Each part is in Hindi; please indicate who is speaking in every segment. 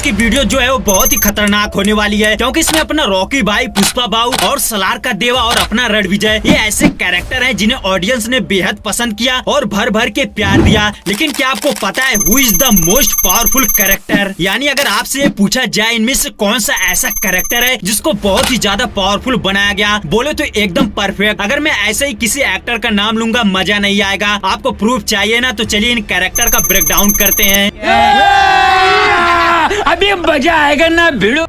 Speaker 1: की वीडियो जो है वो बहुत ही खतरनाक होने वाली है, क्योंकि इसमें अपना रॉकी भाई, पुष्पा भाऊ और सलार का देवा और अपना रणविजय, ये ऐसे कैरेक्टर हैं जिन्हें ऑडियंस ने बेहद पसंद किया और भर भर के प्यार दिया। लेकिन क्या आपको पता है who is the most powerful character? यानी अगर आपसे ये पूछा जाए इनमें से कौन सा ऐसा कैरेक्टर है जिसको बहुत ही ज्यादा पावरफुल बनाया गया, बोले तो एकदम परफेक्ट। अगर मैं ऐसे ही किसी एक्टर का नाम लूंगा मजा नहीं आएगा। आपको प्रूफ चाहिए ना, तो चलिए इन कैरेक्टर का ब्रेक डाउन करते हैं।
Speaker 2: अभी मजा आएगा ना भिड़ो।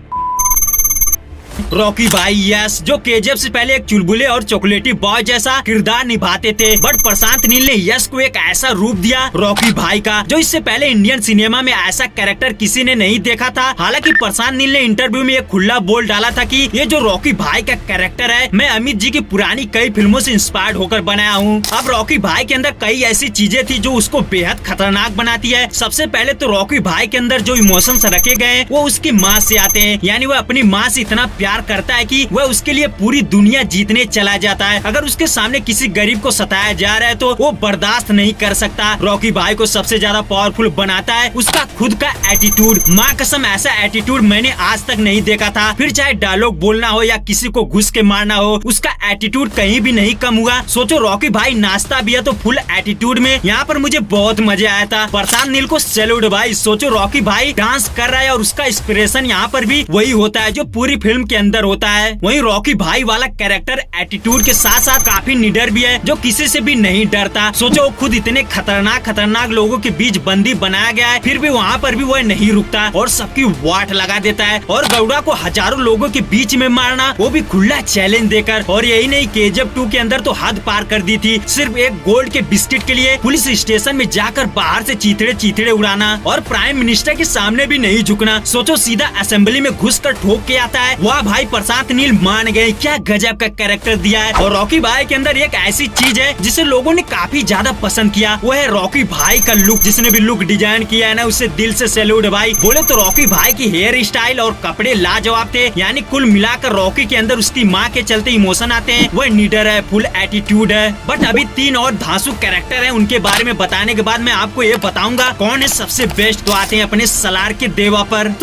Speaker 1: रॉकी भाई यस, जो केजीएफ से पहले एक चुलबुले और चॉकलेटी बॉय जैसा किरदार निभाते थे, बट प्रशांत नील ने यश को एक ऐसा रूप दिया रॉकी भाई का जो इससे पहले इंडियन सिनेमा में ऐसा कैरेक्टर किसी ने नहीं देखा था। हालांकि प्रशांत नील ने इंटरव्यू में एक खुला बोल डाला था कि ये जो रॉकी भाई का कैरेक्टर है मैं अमित जी की पुरानी कई फिल्मों से इंस्पायर्ड होकर बनाया हूँ। अब रॉकी भाई के अंदर कई ऐसी चीजें थी जो उसको बेहद खतरनाक बनाती है। सबसे पहले तो रॉकी भाई के अंदर जो इमोशंस रखे गए वो उसकी माँ से आते हैं, यानी वो अपनी माँ से इतना प्यार करता है कि वह उसके लिए पूरी दुनिया जीतने चला जाता है। अगर उसके सामने किसी गरीब को सताया जा रहा है तो वो बर्दाश्त नहीं कर सकता। रॉकी भाई को सबसे ज्यादा पावरफुल बनाता है उसका खुद का एटीट्यूड। माँ कसम ऐसा एटीट्यूड मैंने आज तक नहीं देखा था। फिर चाहे डायलॉग बोलना हो या किसी को घुस के मारना हो, उसका एटीट्यूड कहीं भी नहीं कम हुआ। सोचो रॉकी भाई नाचता भी है तो फुल एटीट्यूड में। यहाँ पर मुझे बहुत मजा आया था। प्रशांत नील को सैल्यूट भाई। सोचो रॉकी भाई डांस कर रहा है और उसका इंस्पिरेशन यहाँ पर भी वही होता है जो पूरी फिल्म के अंदर होता है। वहीं रॉकी भाई वाला कैरेक्टर एटीट्यूड के साथ साथ काफी निडर भी है, जो किसी से भी नहीं डरता। सोचो खुद इतने खतरनाक लोगों के बीच बंदी बनाया गया है, फिर भी वहाँ पर भी वह नहीं रुकता और सबकी वाट लगा देता है। और गौड़ा को हजारों लोगों के बीच में मारना, वो भी खुला चैलेंज देकर। और यही नहीं, केजीएफ 2 के अंदर तो हद पार कर दी थी। सिर्फ एक गोल्ड के बिस्किट के लिए पुलिस स्टेशन में जाकर बाहर से चीथड़े उड़ाना और प्राइम मिनिस्टर के सामने भी नहीं झुकना। सोचो सीधा असेंबली में घुस कर ठोक के आता है। वाह भाई प्रशांत नील मान गए, क्या गजब का कैरेक्टर दिया है। और रॉकी भाई के अंदर एक ऐसी चीज है जिसे लोगों ने काफी ज्यादा पसंद किया, वो है रॉकी भाई का लुक। जिसने भी लुक डिजाइन किया है ना, उसे दिल से सैल्यूट भाई। बोले तो रॉकी भाई की हेयर स्टाइल और कपड़े लाजवाब थे। यानी कुल मिलाकर रॉकी के अंदर उसकी माँ के चलते इमोशन आते हैं। वह निडर है, फुल एटीट्यूड है। बट अभी 3 और धांसू कैरेक्टर है, उनके बारे में बताने के बाद मैं आपको ये बताऊंगा कौन है सबसे बेस्ट। तो आते हैं अपने सलार के देवा पर।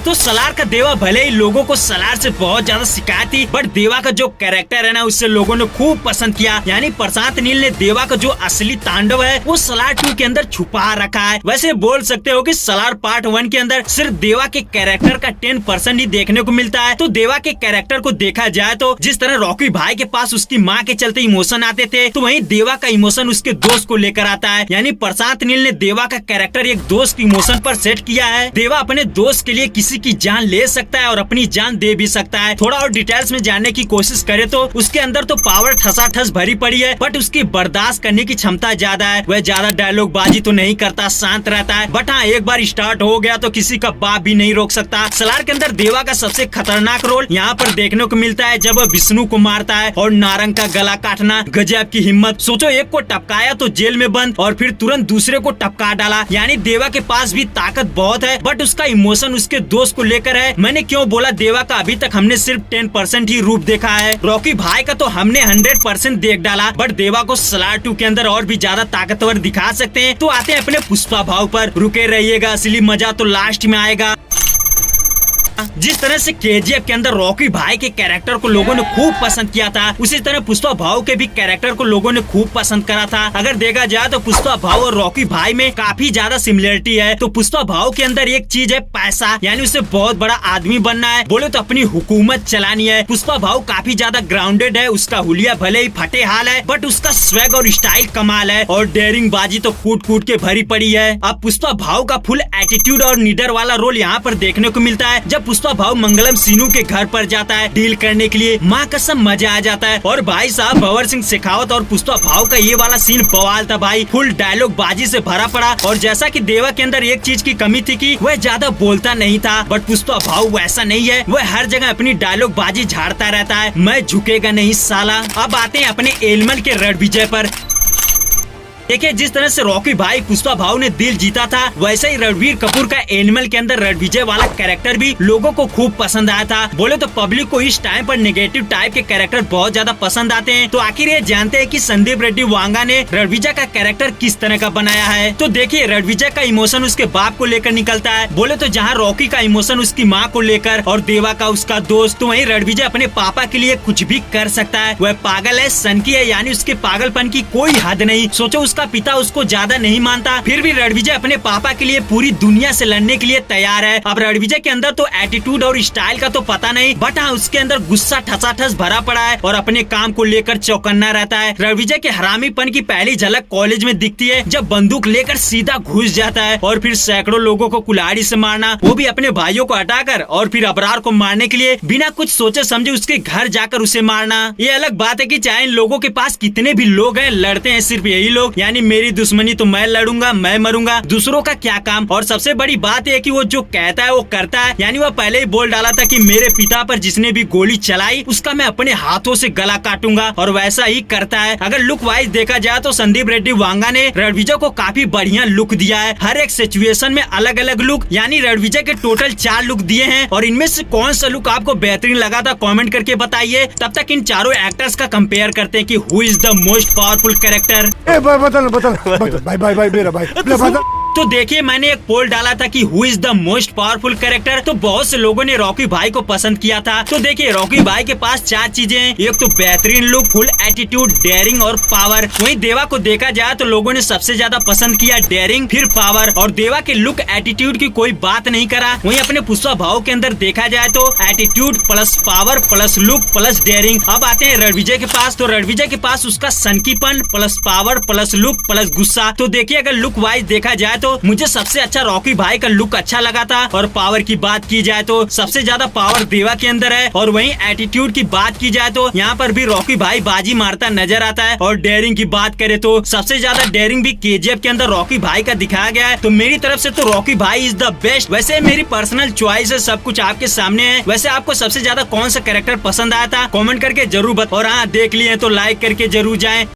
Speaker 1: तो सलार का देवा भले ही लोगों को सलार से बहुत ज्यादा शिकायत थी, बट देवा का जो कैरेक्टर है ना उससे लोगों ने खूब पसंद किया। यानी प्रशांत नील ने देवा का जो असली तांडव है वो सलार 2 के अंदर छुपा रखा है। वैसे बोल सकते हो कि सलार पार्ट 1 के अंदर सिर्फ देवा के कैरेक्टर का 10% ही देखने को मिलता है। तो देवा के कैरेक्टर को देखा जाए तो जिस तरह रॉकी भाई के पास उसकी माँ के चलते इमोशन आते थे, तो वहीं देवा का इमोशन उसके दोस्त को लेकर आता है। यानी प्रशांत नील ने देवा का कैरेक्टर एक दोस्त के इमोशन पर सेट किया है। देवा अपने दोस्त के लिए किसी की जान ले सकता है और अपनी जान दे भी सकता है। थोड़ा और डिटेल्स में जानने की कोशिश करें तो उसके अंदर तो पावर ठसाठस भरी पड़ी है, बट उसकी बर्दाश्त करने की क्षमता ज्यादा है। वह ज्यादा डायलॉग बाजी तो नहीं करता, शांत रहता है। बट हाँ, एक बार स्टार्ट हो गया तो किसी का बाप भी नहीं रोक सकता। सलार के अंदर देवा का सबसे खतरनाक रोल यहाँ पर देखने को मिलता है जब वह विष्णु को मारता है और नारंग का गला काटना। गजब की हिम्मत। सोचो एक को टपकाया तो जेल में बंद और फिर तुरंत दूसरे को टपका डाला। यानी देवा के पास भी ताकत बहुत है, बट उसका इमोशन उसके दोस्त को लेकर है। मैंने क्यों बोला देवा का अभी तक हमने सिर्फ 10% ही रूप देखा है। रॉकी भाई का तो हमने 100% देख डाला, बट देवा को सलार 2 के अंदर और भी ज्यादा ताकतवर दिखा सकते हैं। तो आते हैं अपने पुष्पा भाव पर। रुके रहिएगा, असली मजा तो लास्ट में आएगा। जिस तरह से केजीएफ के अंदर रॉकी भाई के कैरेक्टर को लोगों ने खूब पसंद किया था, उसी तरह पुष्पा भाव के भी कैरेक्टर को लोगों ने खूब पसंद करा था। अगर देखा जाए तो पुष्पा भाव और रॉकी भाई में काफी ज्यादा सिमिलरिटी है। तो पुष्पा भाव के अंदर एक चीज है पैसा, यानी उसे बहुत बड़ा आदमी बनना है, बोले तो अपनी हुकूमत चलानी है। पुष्पा भाव काफी ज्यादा ग्राउंडेड है, उसका हुलिया भले ही फटे हाल है, बट उसका स्वैग और स्टाइल कमाल है और डेयरिंग बाजी तो कूट के भरी पड़ी है। अब पुष्पा भाव का फुल एटीट्यूड और निडर वाला रोल यहाँ पर देखने को मिलता है जब पुष्पा भाव मंगलम सीनू के घर पर जाता है डील करने के लिए। माँ कसम मजा आ जाता है। और भाई साहब भंवर सिंह शेखावत और पुष्पा भाव का ये वाला सीन बवाल था भाई, फुल डायलॉग बाजी से भरा पड़ा। और जैसा कि देवा के अंदर एक चीज की कमी थी कि वह ज्यादा बोलता नहीं था, बट पुष्पा भाव वैसा नहीं है। वह हर जगह अपनी डायलॉग बाजी झाड़ता रहता है, मैं झुकेगा नहीं साला। अब आते हैं अपने एलमल के रणविजय पर। देखिए जिस तरह से रॉकी भाई पुष्पा भाऊ ने दिल जीता था, वैसे ही रणवीर कपूर का एनिमल के अंदर रणविजय वाला कैरेक्टर भी लोगों को खूब पसंद आया था। बोले तो पब्लिक को इस टाइम पर नेगेटिव टाइप के कैरेक्टर बहुत ज्यादा पसंद आते हैं। तो आखिर ये जानते हैं कि संदीप रेड्डी वांगा ने रणविजय का कैरेक्टर किस तरह का बनाया है। तो देखिए रणविजय का इमोशन उसके बाप को लेकर निकलता है। बोले तो जहाँ रॉकी का इमोशन उसकी माँ को लेकर और देवा का उसका दोस्त, तो वहीं रणविजय अपने पापा के लिए कुछ भी कर सकता है। वह पागल है, सनकी है, यानी उसके पागलपन की कोई हद नहीं। सोचो उसका पिता उसको ज्यादा नहीं मानता, फिर भी रणविजय अपने पापा के लिए पूरी दुनिया से लड़ने के लिए तैयार है। अब रणविजय के अंदर तो एटीट्यूड और स्टाइल का तो पता नहीं, बट हाँ उसके अंदर गुस्सा ठसाठस भरा पड़ा है और अपने काम को लेकर चौकन्ना रहता है। रणविजय के हरामीपन की पहली झलक कॉलेज में दिखती है, जब बंदूक लेकर सीधा घुस जाता है और फिर सैकड़ों लोगों को कुल्हाड़ी से मारना, वो भी अपने भाइयों को हटाकर, और फिर अबरार को मारने के लिए बिना कुछ सोचे समझे उसके घर जाकर उसे मारना। ये अलग बात है कि चाहे इन लोगों के पास कितने भी लोग हैं, लड़ते हैं सिर्फ यही लोग, यानी मेरी दुश्मनी तो मैं लड़ूंगा, मैं मरूंगा, दूसरों का क्या काम। और सबसे बड़ी बात है कि वो जो कहता है वो करता है, यानी वो पहले ही बोल डाला था कि मेरे पिता पर जिसने भी गोली चलाई उसका मैं अपने हाथों से गला काटूंगा, और वैसा ही करता है। अगर लुक वाइज देखा जाए तो संदीप रेड्डी वांगा ने रणविजय को काफी बढ़िया लुक दिया है। हर एक सिचुएशन में अलग अलग लुक, यानी रणविजय के टोटल 4 लुक दिए हैं, और इनमें से कौन सा लुक आपको बेहतरीन लगा था कमेंट करके बताइए। तब तक इन चारों एक्टर्स का कंपेयर करते हैं कि who is the most powerful character.
Speaker 3: भाई मेरा भाई
Speaker 1: तो देखिए मैंने एक पोल डाला था कि who is the most powerful character, तो बहुत से लोगों ने रॉकी भाई को पसंद किया था। तो देखिए रॉकी भाई के पास 4 चीजें हैं, एक तो बेहतरीन लुक, फुल एटीट्यूड, डेयरिंग और पावर। वहीं देवा को देखा जाए तो लोगों ने सबसे ज्यादा पसंद किया डेयरिंग फिर पावर, और देवा के लुक एटीट्यूड की कोई बात नहीं करा। वहीं अपने पुष्पा भाव के अंदर देखा जाए तो attitude plus power plus look plus dairying. अब आते हैं रणविजय के पास, तो रणविजय के पास उसका सनकीपन plus power plus look plus गुस्सा। तो देखिए अगर लुक वाइज देखा जाए तो मुझे सबसे अच्छा रॉकी भाई का लुक अच्छा लगा था, और पावर की बात की जाए तो सबसे ज्यादा पावर देवा के अंदर है, और वहीं एटीट्यूड की बात की जाए तो यहाँ पर भी रॉकी भाई बाजी मारता नजर आता है। और डेयरिंग की बात करें तो सबसे ज्यादा डेयरिंग भी केजीएफ के अंदर रॉकी भाई का दिखाया गया है। तो मेरी तरफ से तो रॉकी भाई इज द बेस्ट। वैसे मेरी पर्सनल चॉइस है, सब कुछ आपके सामने है। वैसे आपको सबसे ज्यादा कौन सा कैरेक्टर पसंद आया था कमेंट करके जरूर बताओ, और हाँ देख लिए तो लाइक करके जरूर जाएं।